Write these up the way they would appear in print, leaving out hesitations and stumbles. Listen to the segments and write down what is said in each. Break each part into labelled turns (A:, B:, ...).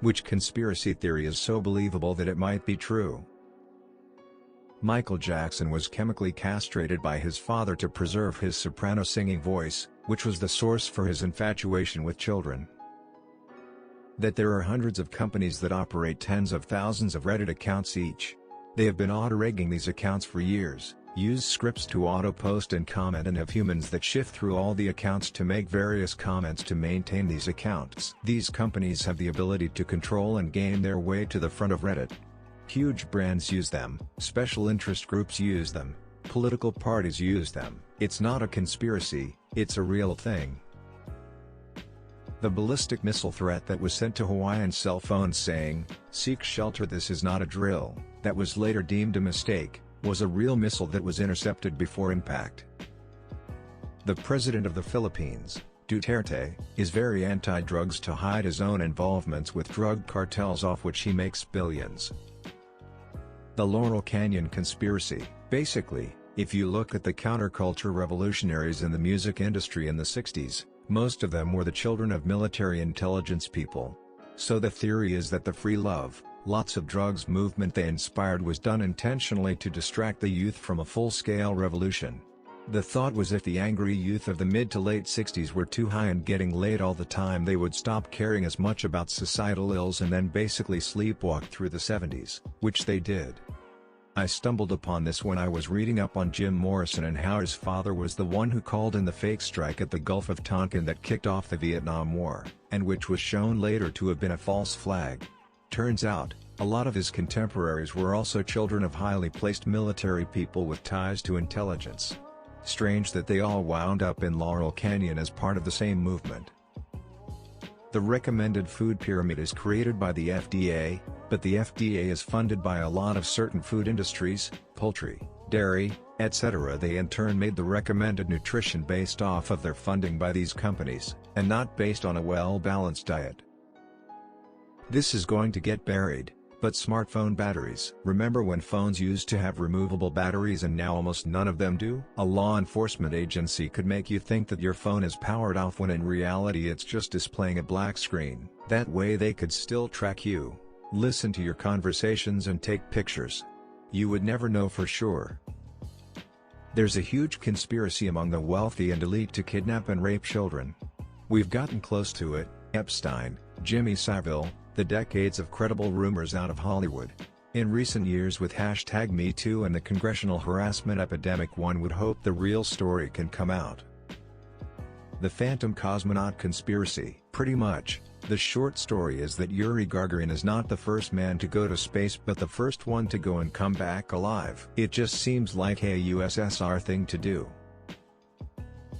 A: Which conspiracy theory is so believable that it might be true? Michael Jackson was chemically castrated by his father to preserve his soprano singing voice, which was the source for his infatuation with children. That there are hundreds of companies that operate tens of thousands of Reddit accounts each. They have been auto-rigging these accounts for years, use scripts to auto-post and comment, and have humans that shift through all the accounts to make various comments to maintain these accounts. These companies have the ability to control and gain their way to the front of Reddit. Huge brands use them, special interest groups use them, political parties use them. It's not a conspiracy, it's a real thing. The ballistic missile threat that was sent to Hawaiian cell phones saying, "Seek shelter, this is not a drill," that was later deemed a mistake, was a real missile that was intercepted before impact. The president of the Philippines, Duterte, is very anti-drugs to hide his own involvements with drug cartels off which he makes billions. The Laurel Canyon conspiracy. Basically, if you look at the counterculture revolutionaries in the music industry in the 60s, most of them were the children of military intelligence people. So the theory is that the free love, lots of drugs movement they inspired was done intentionally to distract the youth from a full-scale revolution. The thought was if the angry youth of the mid to late 60s were too high and getting laid all the time, they would stop caring as much about societal ills and then basically sleepwalk through the 70s, which they did. I stumbled upon this when I was reading up on Jim Morrison and how his father was the one who called in the fake strike at the Gulf of Tonkin that kicked off the Vietnam War, and which was shown later to have been a false flag. Turns out, a lot of his contemporaries were also children of highly placed military people with ties to intelligence. Strange that they all wound up in Laurel Canyon as part of the same movement. The recommended food pyramid is created by the FDA, but the FDA is funded by a lot of certain food industries, poultry, dairy, etc. They in turn made the recommended nutrition based off of their funding by these companies, and not based on a well-balanced diet. This is going to get buried, but smartphone batteries. Remember when phones used to have removable batteries and now almost none of them do? A law enforcement agency could make you think that your phone is powered off when in reality it's just displaying a black screen. That way they could still track you, listen to your conversations and take pictures. You would never know for sure. There's a huge conspiracy among the wealthy and elite to kidnap and rape children. We've gotten close to it. Epstein, Jimmy Savile, the decades of credible rumors out of Hollywood. In recent years with #MeToo and the congressional harassment epidemic, one would hope the real story can come out. The Phantom Cosmonaut conspiracy. Pretty much, the short story is that Yuri Gagarin is not the first man to go to space but the first one to go and come back alive. It just seems like a USSR thing to do.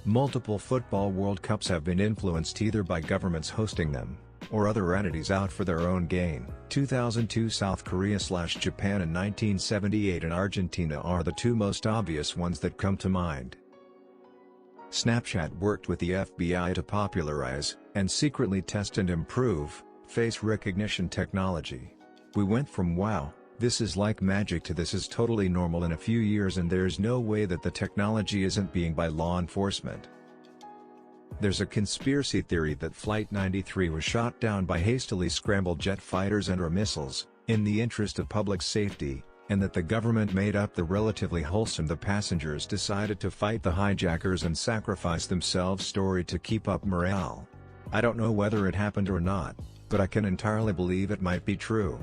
A: Multiple football World Cups have been influenced either by governments hosting them, or other entities out for their own gain. 2002 South Korea/Japan and 1978 and Argentina are the two most obvious ones that come to mind. Snapchat worked with the FBI to popularize, and secretly test and improve, face recognition technology. We went from "wow, this is like magic" to "this is totally normal" in a few years, and there's no way that the technology isn't being by law enforcement. There's a conspiracy theory that Flight 93 was shot down by hastily scrambled jet fighters and/or missiles, in the interest of public safety, and that the government made up the relatively wholesome "the passengers decided to fight the hijackers and sacrifice themselves" story to keep up morale. I don't know whether it happened or not, but I can entirely believe it might be true.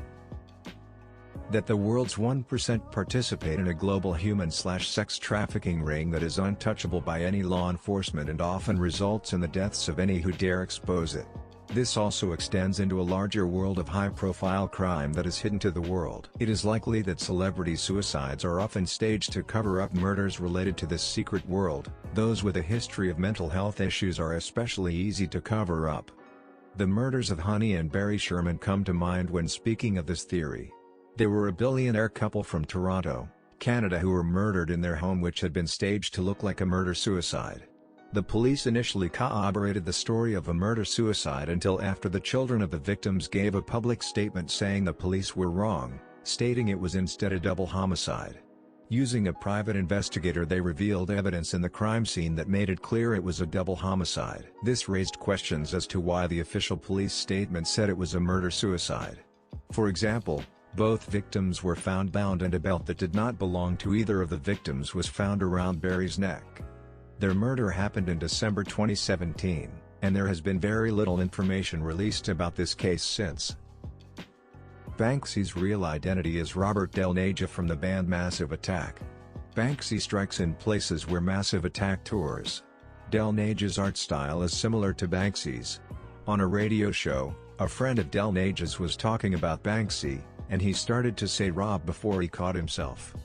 A: That the world's 1% participate in a global human/sex trafficking ring that is untouchable by any law enforcement and often results in the deaths of any who dare expose it. This also extends into a larger world of high-profile crime that is hidden to the world. It is likely that celebrity suicides are often staged to cover up murders related to this secret world. Those with a history of mental health issues are especially easy to cover up. The murders of Honey and Barry Sherman come to mind when speaking of this theory. They were a billionaire couple from Toronto, Canada who were murdered in their home, which had been staged to look like a murder-suicide. The police initially corroborated the story of a murder-suicide until after the children of the victims gave a public statement saying the police were wrong, stating it was instead a double homicide. Using a private investigator, they revealed evidence in the crime scene that made it clear it was a double homicide. This raised questions as to why the official police statement said it was a murder-suicide. For example, both victims were found bound, and a belt that did not belong to either of the victims was found around Barry's neck. Their murder happened in December 2017, and there has been very little information released about this case since. Banksy's real identity is Robert Del Naja from the band Massive Attack. Banksy strikes in places where Massive Attack tours. Del Naja's art style is similar to Banksy's. On a radio show, a friend of Del Naja's was talking about Banksy, and he started to say Rob before he caught himself.